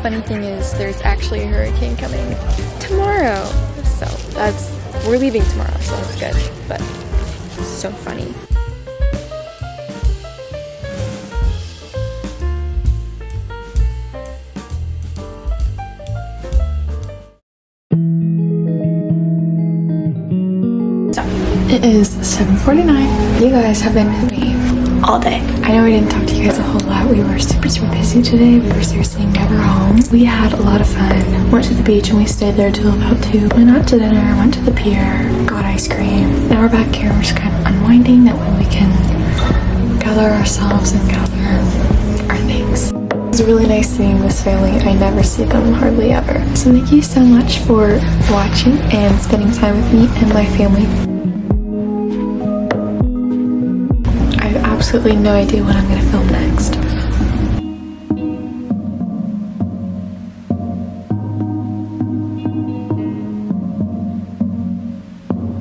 funny thing is there's actually a hurricane coming tomorrow. So we're leaving tomorrow, so that's good. But it's so funny. It is 7:49. You guys have been with me all day. I know I didn't talk to you guys a whole lot. We were super busy today. We were seriously never home. We had a lot of fun. Went to the beach and we stayed there till about 2. Went out to dinner, went to the pier, got ice cream. Now we're back here. We're just kind of unwinding. That way we can gather ourselves and gather our things. It's really nice seeing this family. I never see them hardly ever. So thank you so much for watching and spending time with me and my family. Absolutely no idea when I'm going to film